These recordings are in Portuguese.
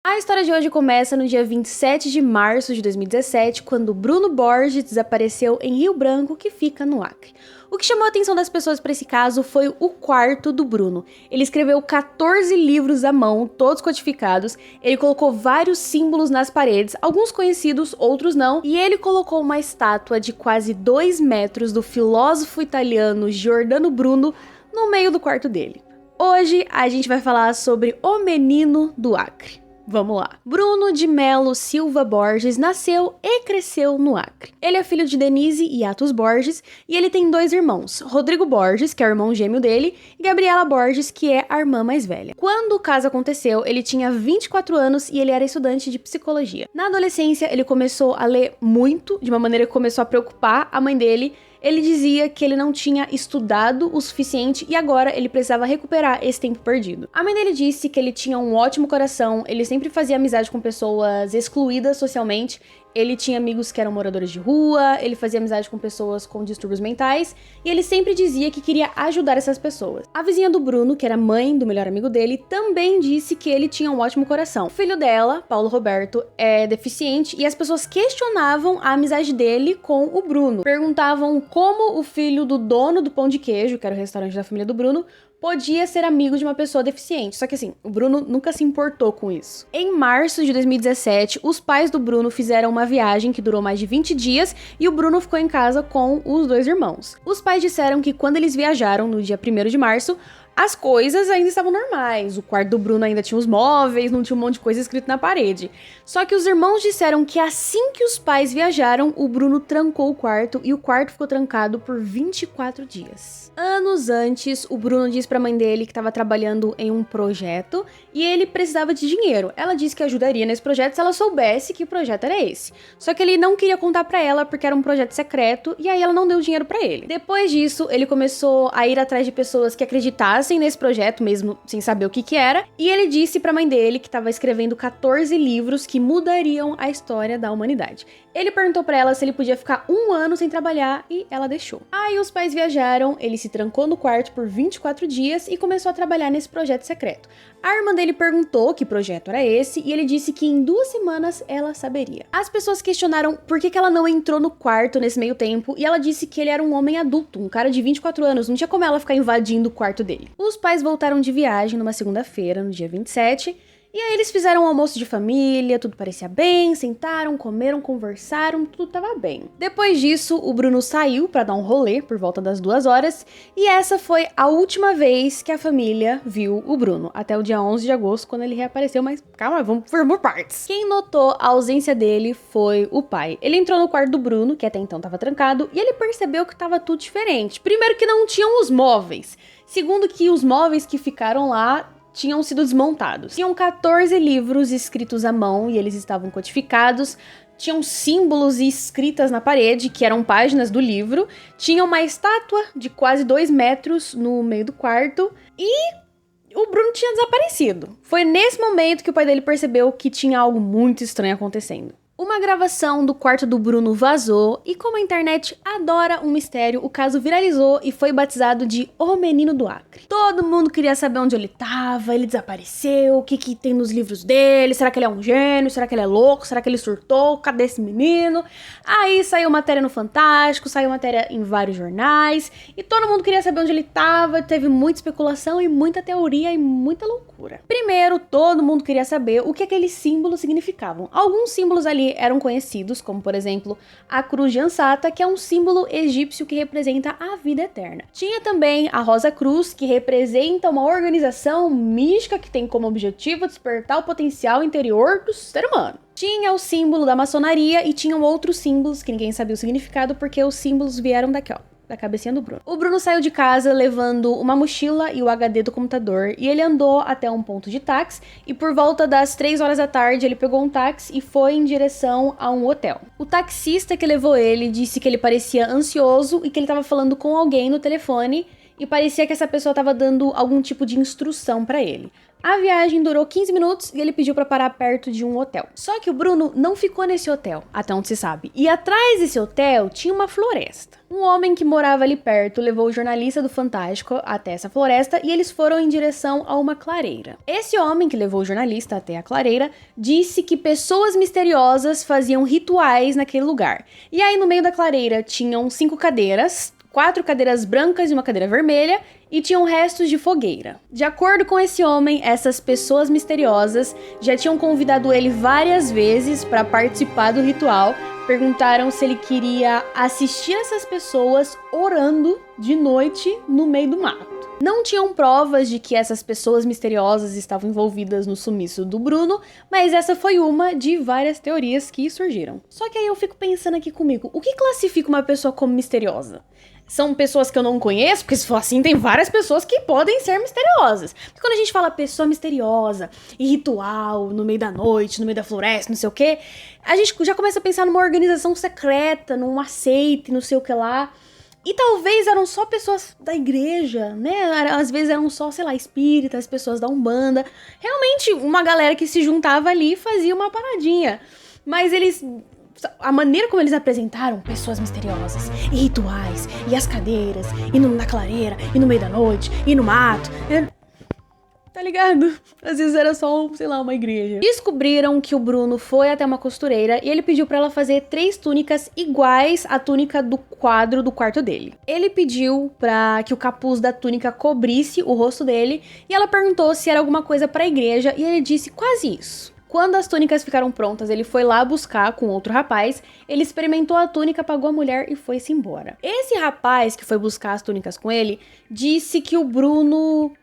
A história de hoje começa no dia 27 de março de 2017, quando Bruno Borges desapareceu em Rio Branco, que fica no Acre. O que chamou a atenção das pessoas para esse caso foi o quarto do Bruno. Ele escreveu 14 livros à mão, todos codificados, ele colocou vários símbolos nas paredes, alguns conhecidos, outros não, e ele colocou uma estátua de quase 2 metros do filósofo italiano Giordano Bruno no meio do quarto dele. Hoje a gente vai falar sobre o menino do Acre. Vamos lá. Bruno de Melo Silva Borges nasceu e cresceu no Acre. Ele é filho de Denise e Atos Borges e ele tem 2 irmãos, Rodrigo Borges, que é o irmão gêmeo dele, e Gabriela Borges, que é a irmã mais velha. Quando o caso aconteceu, ele tinha 24 anos e ele era estudante de psicologia. Na adolescência, ele começou a ler muito, de uma maneira que começou a preocupar a mãe dele. Ele dizia que ele não tinha estudado o suficiente e agora ele precisava recuperar esse tempo perdido. A mãe dele disse que ele tinha um ótimo coração, ele sempre fazia amizade com pessoas excluídas socialmente, ele tinha amigos que eram moradores de rua, ele fazia amizade com pessoas com distúrbios mentais e ele sempre dizia que queria ajudar essas pessoas. A vizinha do Bruno, que era mãe do melhor amigo dele, também disse que ele tinha um ótimo coração. O filho dela, Paulo Roberto, é deficiente e as pessoas questionavam a amizade dele com o Bruno. Perguntavam como o filho do dono do Pão de Queijo, que era o restaurante da família do Bruno, podia ser amigo de uma pessoa deficiente. Só que assim, o Bruno nunca se importou com isso. Em março de 2017, os pais do Bruno fizeram uma viagem que durou mais de 20 dias e o Bruno ficou em casa com os 2 irmãos. Os pais disseram que quando eles viajaram, no dia 1º de março, as coisas ainda estavam normais, o quarto do Bruno ainda tinha os móveis, não tinha um monte de coisa escrito na parede. Só que os irmãos disseram que assim que os pais viajaram, o Bruno trancou o quarto e o quarto ficou trancado por 24 dias. Anos antes, o Bruno disse pra mãe dele que estava trabalhando em um projeto e ele precisava de dinheiro. Ela disse que ajudaria nesse projeto se ela soubesse que o projeto era esse. Só que ele não queria contar pra ela porque era um projeto secreto e aí ela não deu dinheiro pra ele. Depois disso, ele começou a ir atrás de pessoas que acreditassem nesse projeto, mesmo sem saber o que era, e ele disse pra mãe dele que estava escrevendo 14 livros que mudariam a história da humanidade. Ele perguntou pra ela se ele podia ficar 1 ano sem trabalhar e ela deixou. Aí os pais viajaram, ele se trancou no quarto por 24 dias e começou a trabalhar nesse projeto secreto. A irmã dele perguntou que projeto era esse e ele disse que em 2 semanas ela saberia. As pessoas questionaram por que ela não entrou no quarto nesse meio tempo e ela disse que ele era um homem adulto, um cara de 24 anos, não tinha como ela ficar invadindo o quarto dele. Os pais voltaram de viagem numa segunda-feira, no dia 27, e aí eles fizeram um almoço de família, tudo parecia bem, sentaram, comeram, conversaram, tudo tava bem. Depois disso, o Bruno saiu pra dar um rolê por volta das 2 horas, e essa foi a última vez que a família viu o Bruno, até o dia 11 de agosto, quando ele reapareceu, mas calma, vamos por partes. Quem notou a ausência dele foi o pai. Ele entrou no quarto do Bruno, que até então tava trancado, e ele percebeu que tava tudo diferente. Primeiro que não tinham os móveis, segundo que os móveis que ficaram lá tinham sido desmontados. Tinham 14 livros escritos à mão e eles estavam codificados. Tinham símbolos e escritas na parede, que eram páginas do livro. Tinha uma estátua de quase 2 metros no meio do quarto. E o Bruno tinha desaparecido. Foi nesse momento que o pai dele percebeu que tinha algo muito estranho acontecendo. Uma gravação do quarto do Bruno vazou e como a internet adora um mistério, o caso viralizou e foi batizado de O Menino do Acre. Todo mundo queria saber onde ele tava, ele desapareceu, o que tem nos livros dele, será que ele é um gênio, será que ele é louco, será que ele surtou, cadê esse menino? Aí saiu matéria no Fantástico, saiu matéria em vários jornais e todo mundo queria saber onde ele tava, teve muita especulação e muita teoria e muita loucura. Primeiro, todo mundo queria saber o que aqueles símbolos significavam. Alguns símbolos ali eram conhecidos, como por exemplo a cruz de Ansata, que é um símbolo egípcio que representa a vida eterna. Tinha também a Rosa Cruz, que representa uma organização mística que tem como objetivo despertar o potencial interior do ser humano. Tinha o símbolo da maçonaria e tinham outros símbolos que ninguém sabia o significado porque os símbolos vieram daqui, ó, da cabecinha do Bruno. O Bruno saiu de casa levando uma mochila e o HD do computador e ele andou até um ponto de táxi e por volta das 3 horas da tarde ele pegou um táxi e foi em direção a um hotel. O taxista que levou ele disse que ele parecia ansioso e que ele estava falando com alguém no telefone e parecia que essa pessoa estava dando algum tipo de instrução para ele. A viagem durou 15 minutos e ele pediu pra parar perto de um hotel. Só que o Bruno não ficou nesse hotel, até onde se sabe. E atrás desse hotel tinha uma floresta. Um homem que morava ali perto levou o jornalista do Fantástico até essa floresta e eles foram em direção a uma clareira. Esse homem que levou o jornalista até a clareira disse que pessoas misteriosas faziam rituais naquele lugar. E aí no meio da clareira tinham 5 cadeiras, 4 cadeiras brancas e uma cadeira vermelha, e tinham restos de fogueira. De acordo com esse homem, essas pessoas misteriosas já tinham convidado ele várias vezes para participar do ritual, perguntaram se ele queria assistir essas pessoas orando de noite no meio do mato. Não tinham provas de que essas pessoas misteriosas estavam envolvidas no sumiço do Bruno, mas essa foi uma de várias teorias que surgiram. Só que aí eu fico pensando aqui comigo, o que classifica uma pessoa como misteriosa? São pessoas que eu não conheço? Porque se for assim, tem várias pessoas que podem ser misteriosas. Porque quando a gente fala pessoa misteriosa e ritual, no meio da noite, no meio da floresta, não sei o quê, a gente já começa a pensar numa organização secreta, numa seita, não sei o que lá. E talvez eram só pessoas da igreja, né? Às vezes eram só, sei lá, espíritas, pessoas da Umbanda. Realmente, uma galera que se juntava ali e fazia uma paradinha. Mas eles... A maneira como eles apresentaram pessoas misteriosas, e rituais, e as cadeiras, e na clareira, e no meio da noite, e no mato... Tá ligado? Às vezes era só, sei lá, uma igreja. Descobriram que o Bruno foi até uma costureira e ele pediu pra ela fazer 3 túnicas iguais à túnica do quadro do quarto dele. Ele pediu pra que o capuz da túnica cobrisse o rosto dele e ela perguntou se era alguma coisa pra igreja e ele disse quase isso. Quando as túnicas ficaram prontas, ele foi lá buscar com outro rapaz, ele experimentou a túnica, pagou a mulher e foi-se embora. Esse rapaz que foi buscar as túnicas com ele disse que o Bruno...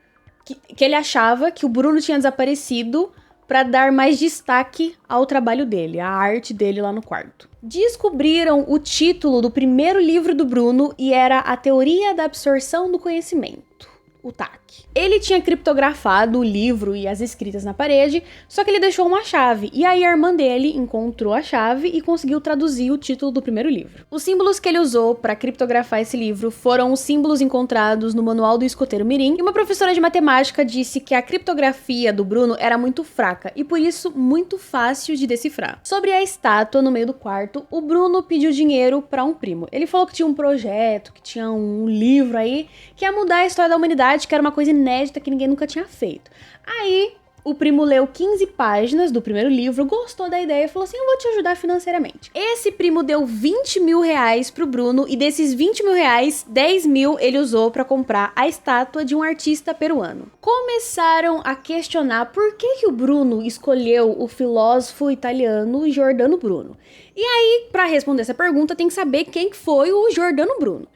que ele achava que o Bruno tinha desaparecido para dar mais destaque ao trabalho dele, à arte dele lá no quarto. Descobriram o título do primeiro livro do Bruno e era A Teoria da Absorção do Conhecimento, o TAC. Ele tinha criptografado o livro e as escritas na parede, só que ele deixou uma chave, e aí a irmã dele encontrou a chave e conseguiu traduzir o título do primeiro livro. Os símbolos que ele usou para criptografar esse livro foram os símbolos encontrados no Manual do Escoteiro Mirim, e uma professora de matemática disse que a criptografia do Bruno era muito fraca, e por isso muito fácil de decifrar. Sobre a estátua no meio do quarto, o Bruno pediu dinheiro para um primo. Ele falou que tinha um projeto, que tinha um livro aí, que ia mudar a história da humanidade, que era uma coisa inédita que ninguém nunca tinha feito. Aí, o primo leu 15 páginas do primeiro livro, gostou da ideia e falou assim, eu vou te ajudar financeiramente. Esse primo deu 20 mil reais pro Bruno e desses 20 mil reais, 10 mil ele usou pra comprar a estátua de um artista peruano. Começaram a questionar por que o Bruno escolheu o filósofo italiano Giordano Bruno. E aí, pra responder essa pergunta, tem que saber quem foi o Giordano Bruno.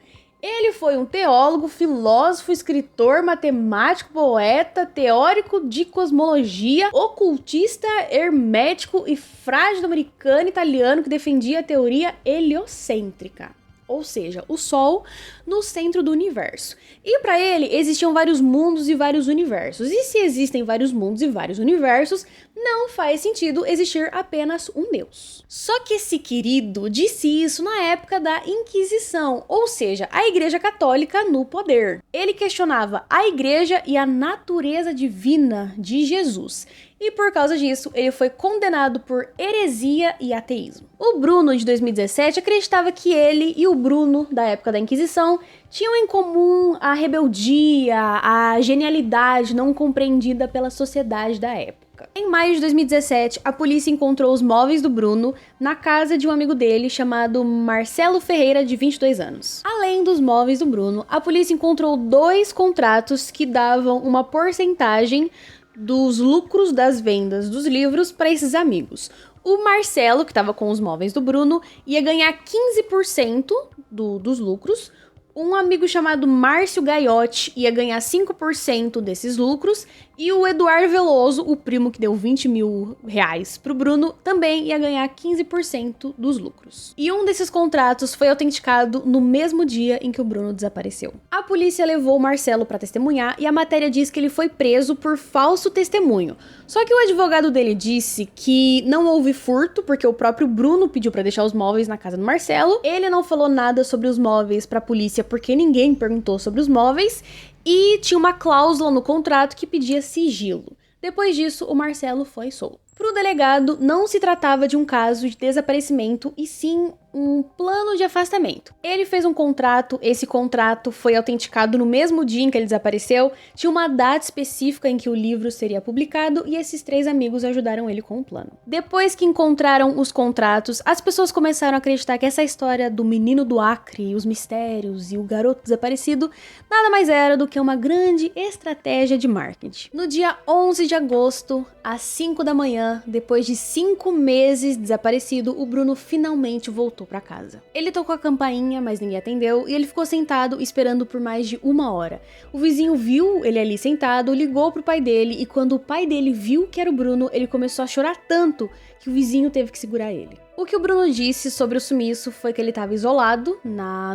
Ele foi um teólogo, filósofo, escritor, matemático, poeta, teórico de cosmologia, ocultista, hermético e frágil americano italiano que defendia a teoria heliocêntrica. Ou seja, o Sol no centro do universo. E para ele, existiam vários mundos e vários universos. E se existem vários mundos e vários universos, não faz sentido existir apenas um Deus. Só que esse querido disse isso na época da Inquisição, ou seja, a Igreja Católica no poder. Ele questionava a Igreja e a natureza divina de Jesus. E por causa disso, ele foi condenado por heresia e ateísmo. O Bruno, de 2017, acreditava que ele e o Bruno, da época da Inquisição, tinham em comum a rebeldia, a genialidade não compreendida pela sociedade da época. Em maio de 2017, a polícia encontrou os móveis do Bruno na casa de um amigo dele chamado Marcelo Ferreira, de 22 anos. Além dos móveis do Bruno, a polícia encontrou 2 contratos que davam uma porcentagem dos lucros das vendas dos livros para esses amigos. O Marcelo, que estava com os móveis do Bruno, ia ganhar 15% dos lucros. Um amigo chamado Márcio Gaiotti ia ganhar 5% desses lucros. E o Eduardo Veloso, o primo que deu 20 mil reais pro Bruno, também ia ganhar 15% dos lucros. E um desses contratos foi autenticado no mesmo dia em que o Bruno desapareceu. A polícia levou o Marcelo para testemunhar e a matéria diz que ele foi preso por falso testemunho. Só que o advogado dele disse que não houve furto, porque o próprio Bruno pediu para deixar os móveis na casa do Marcelo. Ele não falou nada sobre os móveis para a polícia porque ninguém perguntou sobre os móveis. E tinha uma cláusula no contrato que pedia sigilo. Depois disso, o Marcelo foi solto. Para o delegado, não se tratava de um caso de desaparecimento, e sim um plano de afastamento. Ele fez um contrato, esse contrato foi autenticado no mesmo dia em que ele desapareceu, tinha uma data específica em que o livro seria publicado, e esses 3 amigos ajudaram ele com o plano. Depois que encontraram os contratos, as pessoas começaram a acreditar que essa história do menino do Acre, os mistérios e o garoto desaparecido nada mais era do que uma grande estratégia de marketing. No dia 11 de agosto, às 5 da manhã, depois de 5 meses desaparecido, o Bruno finalmente voltou para casa. Ele tocou a campainha, mas ninguém atendeu, e ele ficou sentado esperando por mais de 1 hora. O vizinho viu ele ali sentado, ligou pro pai dele, e quando o pai dele viu que era o Bruno, ele começou a chorar tanto que o vizinho teve que segurar ele. O que o Bruno disse sobre o sumiço foi que ele estava isolado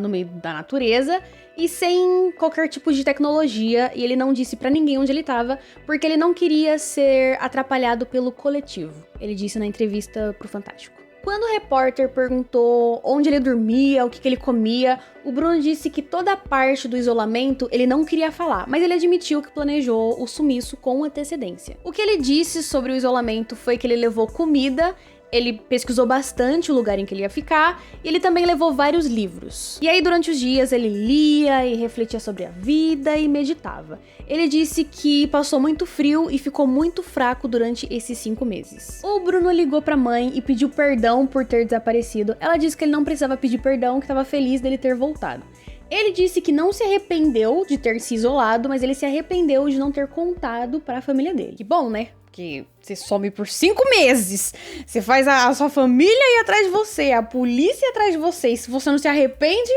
no meio da natureza e sem qualquer tipo de tecnologia, e ele não disse pra ninguém onde ele estava, porque ele não queria ser atrapalhado pelo coletivo. Ele disse na entrevista pro Fantástico. Quando o repórter perguntou onde ele dormia, o que ele comia, o Bruno disse que toda a parte do isolamento ele não queria falar, mas ele admitiu que planejou o sumiço com antecedência. O que ele disse sobre o isolamento foi que ele levou comida, ele pesquisou bastante o lugar em que ele ia ficar, e ele também levou vários livros. E aí, durante os dias, ele lia e refletia sobre a vida e meditava. Ele disse que passou muito frio e ficou muito fraco durante esses 5 meses. O Bruno ligou pra mãe e pediu perdão por ter desaparecido. Ela disse que ele não precisava pedir perdão, que estava feliz dele ter voltado. Ele disse que não se arrependeu de ter se isolado, mas ele se arrependeu de não ter contado para a família dele. Que bom, né? Porque você some por 5 meses, você faz a sua família ir atrás de você, a polícia ir atrás de você, e se você não se arrepende,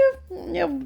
eu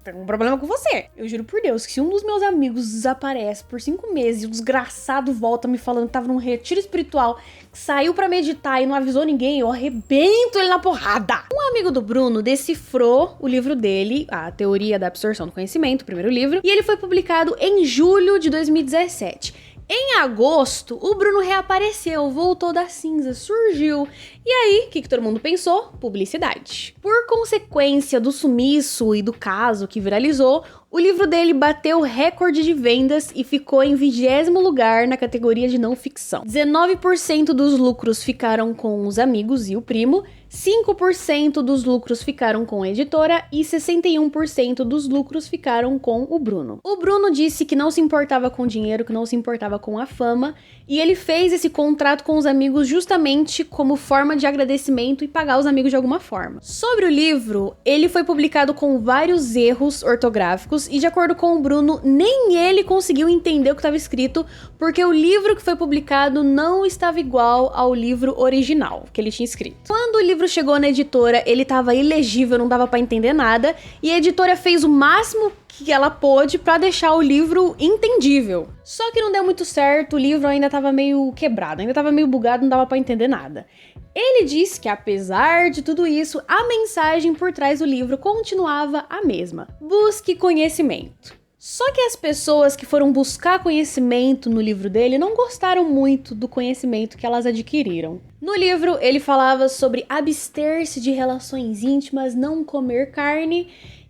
tenho um problema com você. Eu juro por Deus que se um dos meus amigos desaparece por 5 meses e o desgraçado volta me falando que tava num retiro espiritual, que saiu pra meditar e não avisou ninguém, eu arrebento ele na porrada. Um amigo do Bruno decifrou o livro dele, A Teoria da Absorção do Conhecimento, o primeiro livro, e ele foi publicado em julho de 2017. Em agosto, o Bruno reapareceu, voltou das cinzas, surgiu. E aí, o que todo mundo pensou? Publicidade. Por consequência do sumiço e do caso que viralizou, o livro dele bateu recorde de vendas e ficou em 20º lugar na categoria de não ficção. 19% dos lucros ficaram com os amigos e o primo, 5% dos lucros ficaram com a editora e 61% dos lucros ficaram com o Bruno. O Bruno disse que não se importava com dinheiro, que não se importava com a fama, e ele fez esse contrato com os amigos justamente como forma de agradecimento e pagar os amigos de alguma forma. Sobre o livro, ele foi publicado com vários erros ortográficos e, de acordo com o Bruno, nem ele conseguiu entender o que estava escrito, porque o livro que foi publicado não estava igual ao livro original que ele tinha escrito. Quando o livro chegou na editora, ele estava ilegível, não dava para entender nada, e a editora fez o máximo que ela pôde para deixar o livro entendível. Só que não deu muito certo, o livro ainda estava meio quebrado, ainda estava meio bugado, não dava para entender nada. Ele disse que, apesar de tudo isso, a mensagem por trás do livro continuava a mesma: busque conhecimento. Só que as pessoas que foram buscar conhecimento no livro dele não gostaram muito do conhecimento que elas adquiriram. No livro, ele falava sobre abster-se de relações íntimas, não comer carne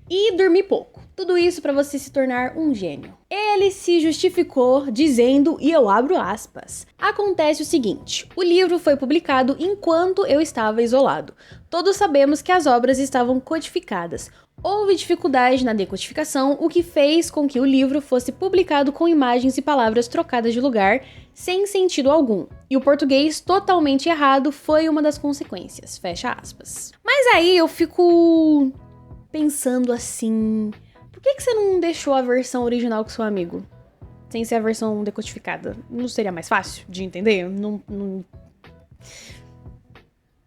e dormir pouco. Tudo isso para você se tornar um gênio. Ele se justificou dizendo, e eu abro aspas: acontece o seguinte, o livro foi publicado enquanto eu estava isolado. Todos sabemos que as obras estavam codificadas. Houve dificuldade na decodificação, o que fez com que o livro fosse publicado com imagens e palavras trocadas de lugar, sem sentido algum. E o português totalmente errado foi uma das consequências. Fecha aspas. Mas aí eu fico pensando assim: por que você não deixou a versão original com seu amigo? Sem ser a versão decodificada? Não seria mais fácil de entender?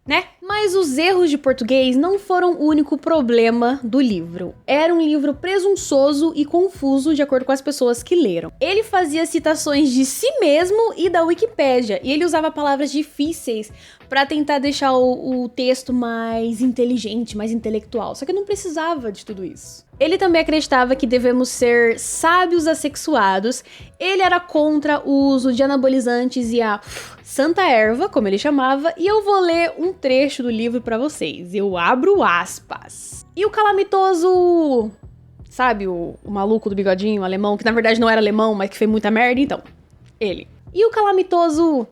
Né? Mas os erros de português não foram o único problema do livro. Era um livro presunçoso e confuso de acordo com as pessoas que leram. Ele fazia citações de si mesmo e da Wikipédia, e ele usava palavras difíceis para tentar deixar o texto mais inteligente, mais intelectual. Só que não precisava de tudo isso. Ele também acreditava que devemos ser sábios assexuados. Ele era contra o uso de anabolizantes e a santa erva, como ele chamava, e eu vou ler um trecho do livro pra vocês. Eu abro aspas. E o calamitoso, sabe, o maluco do bigodinho, alemão, que na verdade não era alemão, mas que fez muita merda, então, ele. E o calamitoso...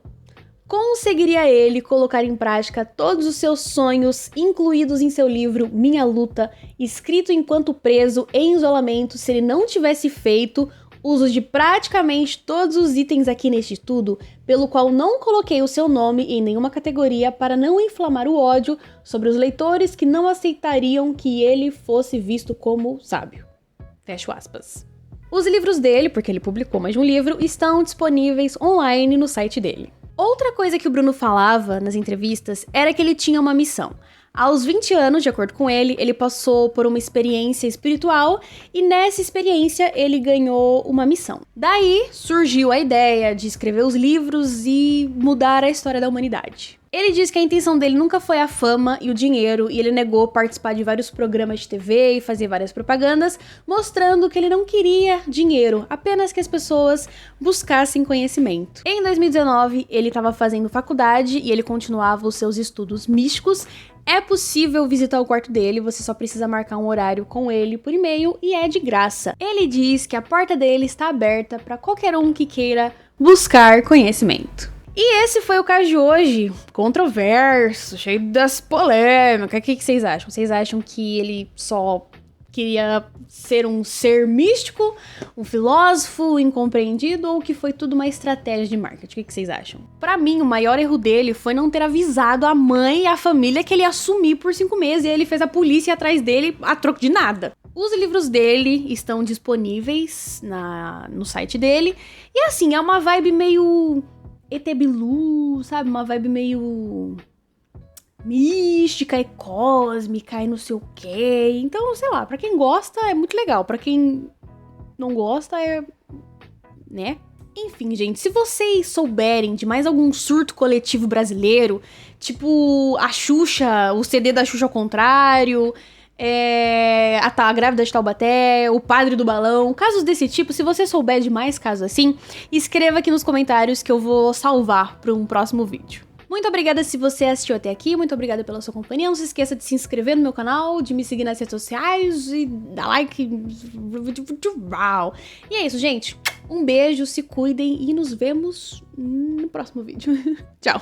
Conseguiria ele colocar em prática todos os seus sonhos incluídos em seu livro Minha Luta, escrito enquanto preso em isolamento, se ele não tivesse feito uso de praticamente todos os itens aqui neste estudo, pelo qual não coloquei o seu nome em nenhuma categoria para não inflamar o ódio sobre os leitores que não aceitariam que ele fosse visto como sábio. Fecho aspas. Os livros dele, porque ele publicou mais de um livro, estão disponíveis online no site dele. Outra coisa que o Bruno falava nas entrevistas era que ele tinha uma missão. Aos 20 anos, de acordo com ele, ele passou por uma experiência espiritual e nessa experiência ele ganhou uma missão. Daí surgiu a ideia de escrever os livros e mudar a história da humanidade. Ele diz que a intenção dele nunca foi a fama e o dinheiro, e ele negou participar de vários programas de TV e fazer várias propagandas, mostrando que ele não queria dinheiro, apenas que as pessoas buscassem conhecimento. Em 2019, ele estava fazendo faculdade e ele continuava os seus estudos místicos. É possível visitar o quarto dele, você só precisa marcar um horário com ele por e-mail e é de graça. Ele diz que a porta dele está aberta para qualquer um que queira buscar conhecimento. E esse foi o caso de hoje, controverso, cheio das polêmicas. O que vocês acham? Vocês acham que ele só queria ser um ser místico, um filósofo incompreendido, ou que foi tudo uma estratégia de marketing? O que vocês acham? Pra mim, o maior erro dele foi não ter avisado a mãe e a família que ele ia sumir por 5 meses, e aí ele fez a polícia ir atrás dele a troco de nada. Os livros dele estão disponíveis no site dele, e assim, é uma vibe meio... ET Bilu, sabe? Uma vibe meio mística e cósmica e não sei o quê. Então, sei lá, pra quem gosta é muito legal. Pra quem não gosta é... né? Enfim, gente, se vocês souberem de mais algum surto coletivo brasileiro, tipo a Xuxa, o CD da Xuxa ao contrário... a grávida de Taubaté, o padre do balão, casos desse tipo, se você souber de mais casos assim, escreva aqui nos comentários que eu vou salvar para um próximo vídeo. Muito obrigada se você assistiu até aqui, muito obrigada pela sua companhia, não se esqueça de se inscrever no meu canal, de me seguir nas redes sociais e dar like. E é isso, gente. Um beijo, se cuidem e nos vemos no próximo vídeo. Tchau!